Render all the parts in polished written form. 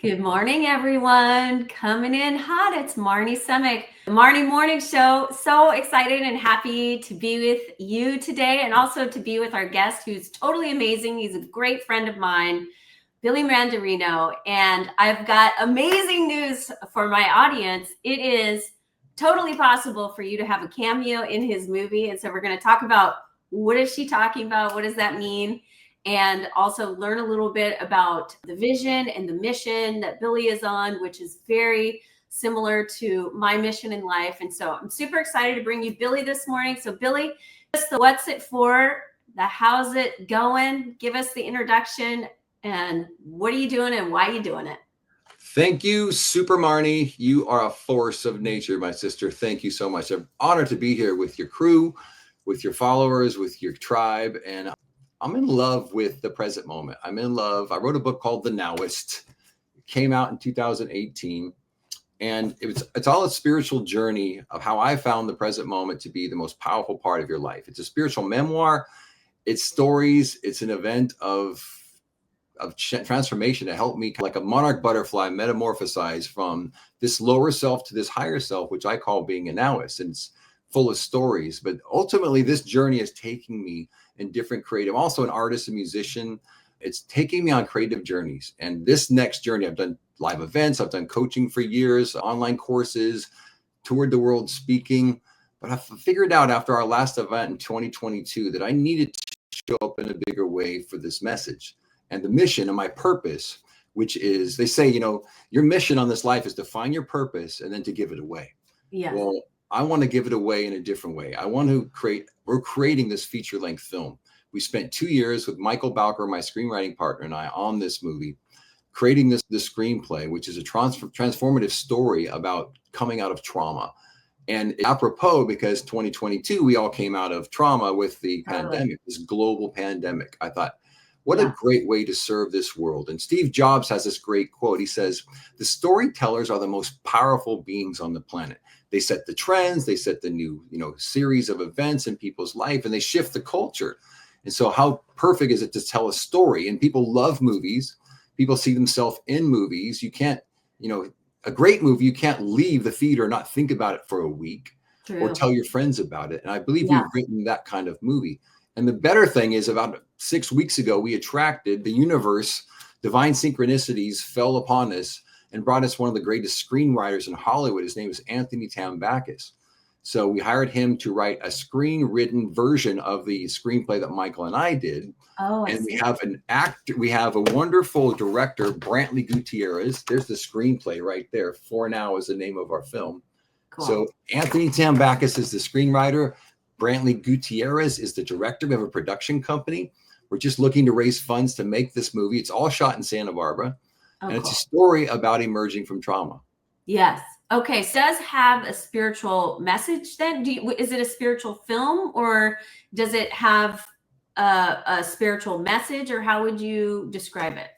Good morning, everyone. Coming in hot. It's Marnie Semick, the Marnie Morning Show. So excited and happy to be with you today and also to be with our guest who's totally amazing. He's a great friend of mine, Billy Mandarino. And I've got amazing news for my audience. It is totally possible for you to have a cameo in his movie. And so we're going to talk about what is she talking about? What does that mean? And also learn a little bit about the vision and the mission that Billy is on, which is very similar to my mission in life. And so I'm super excited to bring you Billy this morning. So Billy, just the what's it for, the how's it going? Give us the introduction and what are you doing and why are you doing it? Thank you, Super Marnie. You are a force of nature, my sister. Thank you so much. I'm honored to be here with your crew, with your followers, with your tribe. And I'm in love with the present moment. I'm in love. I wrote a book called The Nowist. It came out in 2018. And it's all a spiritual journey of how I found the present moment to be the most powerful part of your life. It's a spiritual memoir. It's stories. It's an event of transformation to help me, like a monarch butterfly, metamorphosize from this lower self to this higher self, which I call being a Nowist. And it's full of stories. But ultimately, this journey is taking me in different creative, also an artist and musician. It's taking me on creative journeys. And this next journey, I've done live events, I've done coaching for years, online courses, toured the world speaking. But I figured out after our last event in 2022 that I needed to show up in a bigger way for this message. And the mission and my purpose, which is, they say, your mission on this life is to find your purpose and then to give it away. Yes. Well, I want to give it away in a different way. We're creating this feature-length film. We spent 2 years with Michael Balker, my screenwriting partner, and I on this movie, creating this screenplay, which is a transformative story about coming out of trauma. And apropos, because 2022, we all came out of trauma with the pandemic, this global pandemic. I thought, what a great way to serve this world. And Steve Jobs has this great quote. He says, the storytellers are the most powerful beings on the planet. They set the trends, they set the new, series of events in people's life, and they shift the culture. And so how perfect is it to tell a story? And people love movies. People see themselves in movies. You can't, a great movie, you can't leave the theater or not think about it for a week. True. Or tell your friends about it. And I believe we've written that kind of movie. And the better thing is about 6 weeks ago, we attracted the universe, divine synchronicities fell upon us and brought us one of the greatest screenwriters in Hollywood. His name is Anthony Tambakis. So we hired him to write a screen-written version of the screenplay that Michael and I did. And we have an actor, we have a wonderful director, Brantley Gutierrez. There's the screenplay right there. For Now is the name of our film. Cool. So Anthony Tambakis is the screenwriter. Brantley Gutierrez is the director. We have a production company. We're just looking to raise funds to make this movie. It's all shot in Santa Barbara. And it's a story about emerging from trauma. Yes. Okay. So does have a spiritual message then? Is it a spiritual film or does it have a spiritual message, or how would you describe it?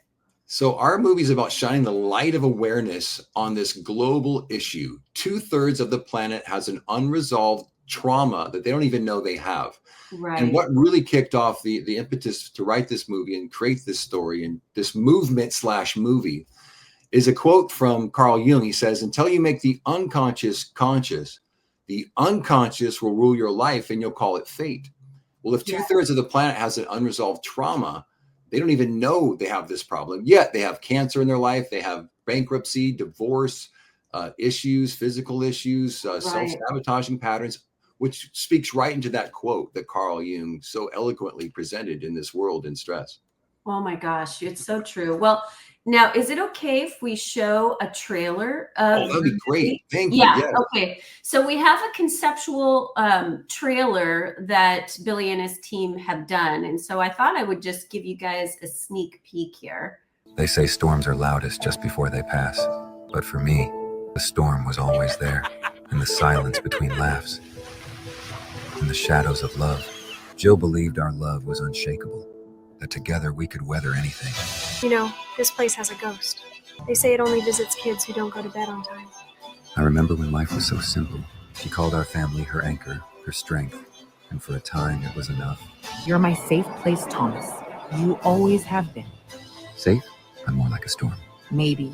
So our movie is about shining the light of awareness on this global issue. 2/3 of the planet has an unresolved trauma that they don't even know they have. Right. And what really kicked off the impetus to write this movie and create this story and this movement/movie is a quote from Carl Jung. He says, until you make the unconscious conscious, the unconscious will rule your life and you'll call it fate. Well, if 2/3 of the planet has an unresolved trauma, they don't even know they have this problem. Yet they have cancer in their life. They have bankruptcy, divorce, issues, physical issues, self-sabotaging patterns, which speaks right into that quote that Carl Jung so eloquently presented in this world in stress. Oh my gosh, it's so true. Well, now, is it okay if we show a trailer? That'd be great. Thank you. Yeah. Yes. Okay. So we have a conceptual trailer that Billy and his team have done. And so I thought I would just give you guys a sneak peek here. They say storms are loudest just before they pass. But for me, the storm was always there, in the silence between laughs, in the shadows of love. Jill believed our love was unshakable, that together we could weather anything. This place has a ghost. They say it only visits kids who don't go to bed on time. I remember when life was so simple. She called our family her anchor, her strength, and for a time it was enough. You're my safe place, Thomas. You always have been. Safe? I'm more like a storm. Maybe.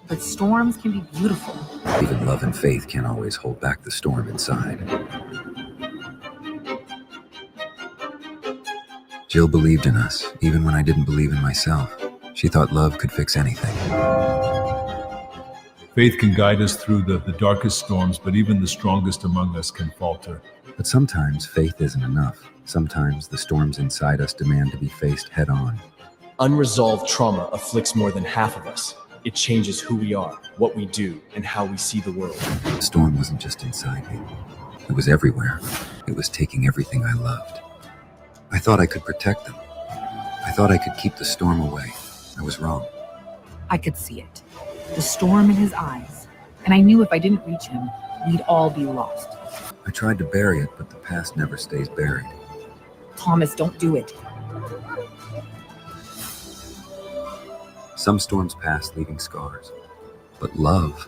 but storms can be beautiful. Even love and faith can't always hold back the storm inside. Jill believed in us, even when I didn't believe in myself. She thought love could fix anything. Faith can guide us through the darkest storms, but even the strongest among us can falter. But sometimes faith isn't enough. Sometimes the storms inside us demand to be faced head on. Unresolved trauma afflicts more than half of us. It changes who we are, what we do, and how we see the world. The storm wasn't just inside me. It was everywhere. It was taking everything I loved. I thought I could protect them. I thought I could keep the storm away. I was wrong. I could see it, the storm in his eyes, and I knew if I didn't reach him, we'd all be lost. I tried to bury it, but the past never stays buried. Thomas, don't do it. Some storms pass, leaving scars. But love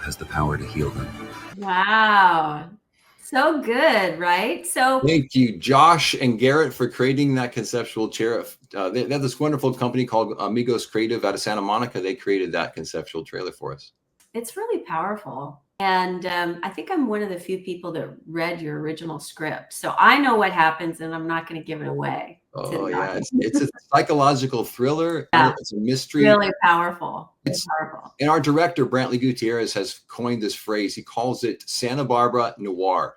has the power to heal them. Wow. So good, right? So thank you, Josh and Garrett, for creating that conceptual chair. They have this wonderful company called Amigos Creative out of Santa Monica. They created that conceptual trailer for us. it's really powerful. And I think I'm one of the few people that read your original script. So I know what happens and I'm not going to give it away. Oh, yeah. It's a psychological thriller. Yeah. It's a mystery. Really powerful. It's powerful. And our director, Brantley Gutierrez, has coined this phrase. He calls it Santa Barbara noir.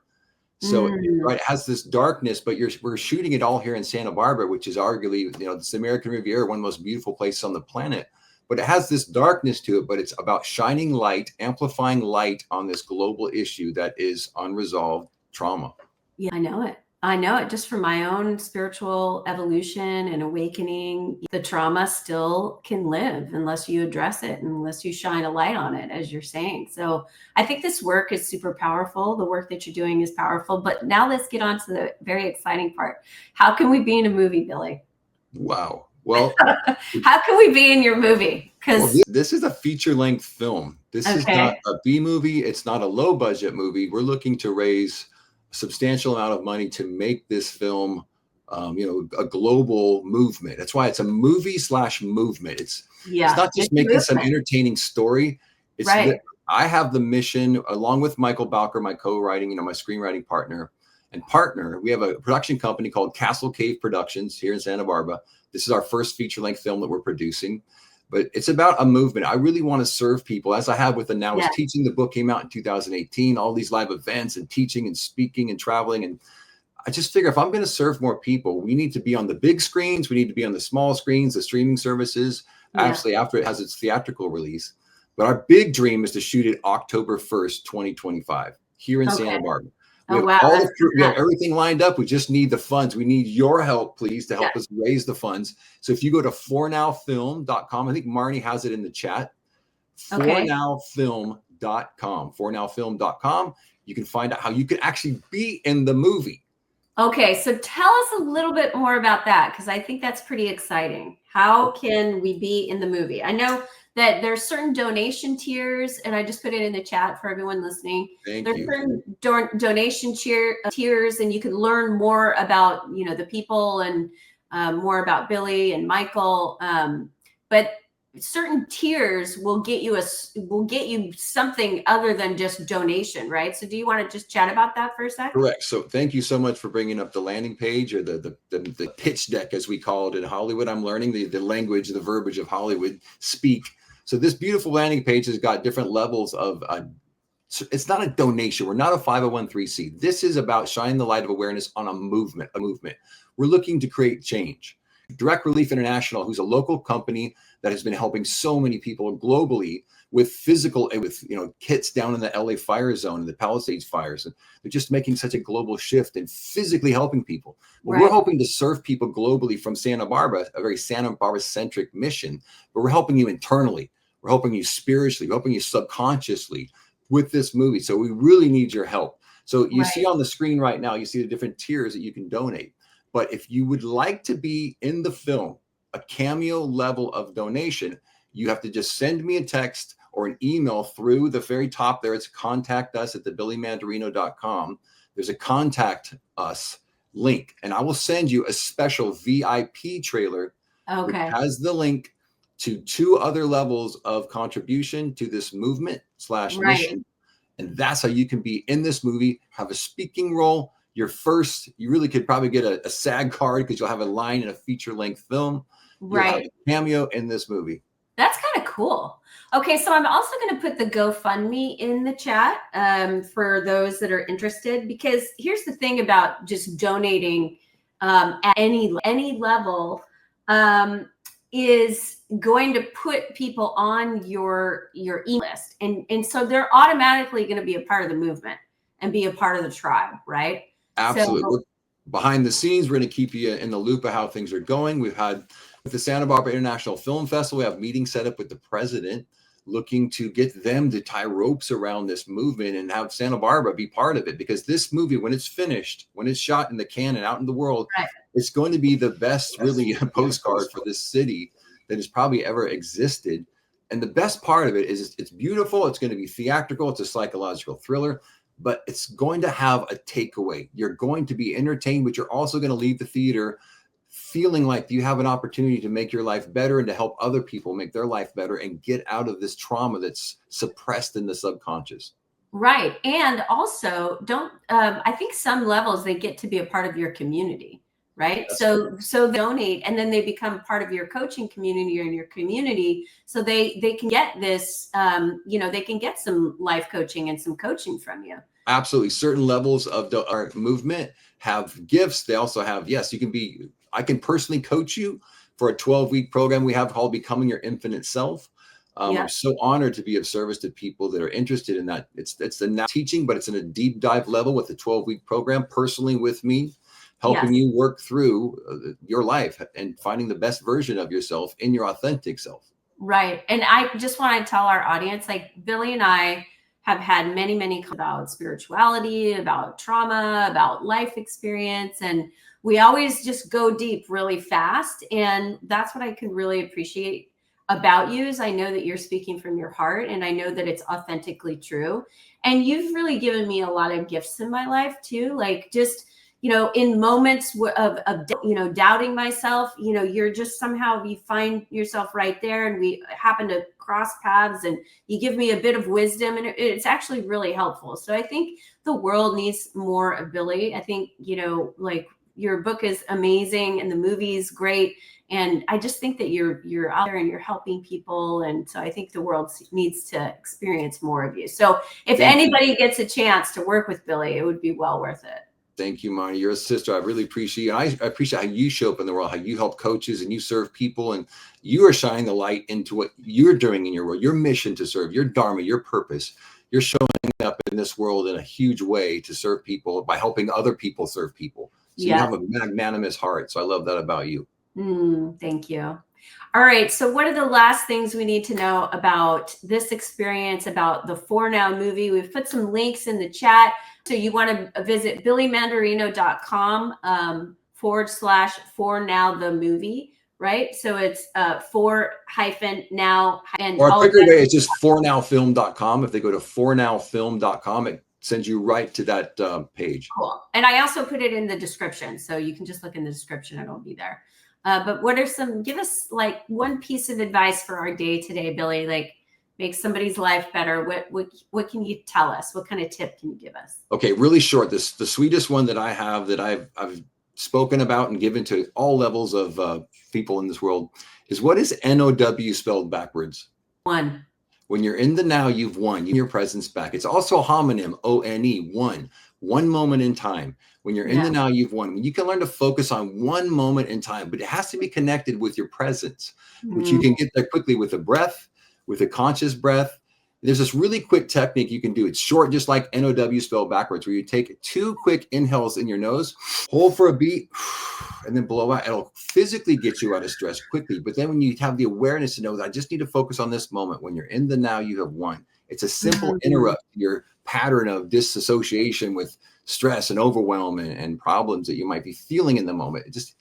So right, it has this darkness, but we're shooting it all here in Santa Barbara, which is arguably, it's the American Riviera, one of the most beautiful places on the planet. But it has this darkness to it, but it's about shining light, amplifying light on this global issue that is unresolved trauma. Yeah, I know it. I know it just from my own spiritual evolution and awakening. The trauma still can live unless you address it, unless you shine a light on it, as you're saying. So I think this work is super powerful. The work that you're doing is powerful. But now let's get on to the very exciting part. How can we be in a movie, Billy? Wow. Well, how can we be in your movie? Because this is a feature-length film. This is not a B movie. It's not a low-budget movie. We're looking to raise a substantial amount of money to make this film, a global movement. That's why it's a movie/movement. It's not just making some entertaining story. It's I have the mission, along with Michael Balker, my co-writing, my screenwriting partner. We have a production company called Castle Cave Productions here in Santa Barbara. This is our first feature-length film that we're producing, but it's about a movement. I really want to serve people, as I have with the Now Is Teaching. The book came out in 2018, all these live events and teaching and speaking and traveling. And I just figure if I'm going to serve more people, we need to be on the big screens. We need to be on the small screens, the streaming services, actually after it has its theatrical release. But our big dream is to shoot it October 1st, 2025 here in Santa Barbara. We have everything lined up. We just need the funds. We need your help, please, to help us raise the funds. So if you go to fornowfilm.com, I think Marnie has it in the chat. Fornowfilm.com. Fornowfilm.com. You can find out how you can actually be in the movie. Okay, so tell us a little bit more about that, because I think that's pretty exciting. How can we be in the movie? I know that there's certain donation tiers, and I just put it in the chat for everyone listening. There's certain donation tiers, and you can learn more about the people and more about Billy and Michael. But certain tiers will get you something other than just donation, right? So do you want to just chat about that for a second? Correct. So thank you so much for bringing up the landing page, or the pitch deck, as we call it in Hollywood. I'm learning the language, the verbiage of Hollywood speak. So this beautiful landing page has got different levels of, it's not a donation. We're not a 501(c)(3). This is about shining the light of awareness on a movement. We're looking to create change. Direct Relief International, who's a local company that has been helping so many people globally with kits down in the LA fire zone and the Palisades fires. And they're just making such a global shift and physically helping people. Well, we're hoping to serve people globally from Santa Barbara, a very Santa Barbara centric mission, but we're helping you internally. We're helping you spiritually, we're helping you subconsciously with this movie. So we really need your help. So you see on the screen right now, you see the different tiers that you can donate. But if you would like to be in the film, a cameo level of donation, you have to just send me a text or an email through the very top there. It's contact us at thebillymandarino.com. There's a contact us link, and I will send you a special VIP trailer which has the link to 2 other levels of contribution to this movement / Right. mission. And that's how you can be in this movie, have a speaking role. You really could probably get a SAG card because you'll have a line in a feature-length film. You'll have Right. a cameo in this movie. That's kind of cool. Okay, so I'm also going to put the GoFundMe in the chat for those that are interested, because here's the thing about just donating at any level is going to put people on your e-list, and so they're automatically going to be a part of the movement and be a part of the tribe, right? Absolutely. So, Behind the scenes, we're going to keep you in the loop of how things are going. We've had with the Santa Barbara International Film Festival, we have meetings set up with the president, looking to get them to tie ropes around this movement and have Santa Barbara be part of it. Because this movie, when it's finished, when it's shot in the can and out in the world, right. it's going to be the best really postcard for this city that has probably ever existed. And the best part of it is it's beautiful. It's going to be theatrical. It's a psychological thriller, but it's going to have a takeaway. You're going to be entertained, but you're also going to leave the theater feeling like you have an opportunity to make your life better and to help other people make their life better and get out of this trauma that's suppressed in the subconscious. Right. And also I think some levels they get to be a part of your community, right? That's So they donate and then they become part of your coaching community or in your community. So they can get this, they can get some life coaching and some coaching from you. Absolutely. Certain levels of our movement have gifts. They also have, I can personally coach you for a 12-week program we have called Becoming Your Infinite Self. I'm so honored to be of service to people that are interested in that. It's the teaching, but it's in a deep dive level with a 12-week program personally with me, helping you work through your life and finding the best version of yourself in your authentic self. Right. And I just want to tell our audience, like Billy and I have had many about spirituality, about trauma, about life experience, and we always just go deep really fast. And that's what I can really appreciate about you is I know that you're speaking from your heart and I know that it's authentically true. And you've really given me a lot of gifts in my life too. Like just, in moments of doubting myself, you're just somehow you find yourself right there and we happen to cross paths and you give me a bit of wisdom and it's actually really helpful. So I think the world needs more of Billy. I think, like your book is amazing and the movie is great. And I just think that you're out there and you're helping people. And so I think the world needs to experience more of you. So if anybody gets a chance to work with Billy, it would be well worth it. Thank you, Marnie. You're a sister. I really appreciate you. I appreciate how you show up in the world, how you help coaches and you serve people, and you are shining the light into what you're doing in your world, your mission to serve, your dharma, your purpose. You're showing up in this world in a huge way to serve people by helping other people serve people. So you have a magnanimous heart. So I love that about you. Thank you. All right. So what are the last things we need to know about this experience, about the For Now movie? We've put some links in the chat. So you want to visit billymandarino.com /For Now the movie, right? So it's /now. And or a quicker way is just fornowfilm.com. If they go to fornowfilm.com, it sends you right to that page. Cool. And I also put it in the description. So you can just look in the description. It'll be there. But give us like one piece of advice for our day today, Billy, like make somebody's life better. What can you tell us? What kind of tip can you give us? Okay, really short. The sweetest one that I have that I've spoken about and given to all levels of people in this world is, what is NOW spelled backwards? One. When you're in the now, you've won. Your presence back. It's also a homonym, ONE, one moment in time. When you're in the now, you've won. You can learn to focus on one moment in time, but it has to be connected with your presence, which you can get there quickly with a breath, with a conscious breath. There's this really quick technique you can do. It's short, just like NOW spelled backwards, where you take 2 quick inhales in your nose, hold for a beat, and then blow out. It'll physically get you out of stress quickly. But then when you have the awareness to know that I just need to focus on this moment, when you're in the now, you have won. It's a simple interrupt to your pattern of disassociation with stress and overwhelm and problems that you might be feeling in the moment. It just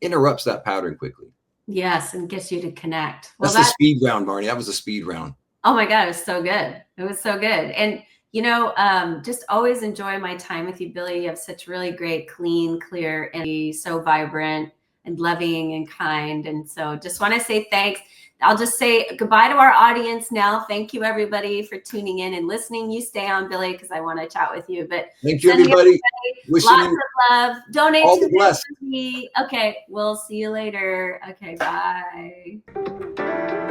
interrupts that pattern quickly. Yes, and gets you to connect. Well, that's the speed round, Barney. That was a speed round. Oh my God, it was so good. It was so good. And, just always enjoy my time with you, Billy. You have such really great, clean, clear energy, so vibrant. and loving and kind. And so just want to say thanks. I'll just say goodbye to our audience now. Thank you, everybody, for tuning in and listening. You stay on, Billy, because I want to chat with you. But thank you, everybody. Wishing lots you of love. Donate all to the blessed. me. Okay, we'll see you later. Okay, bye.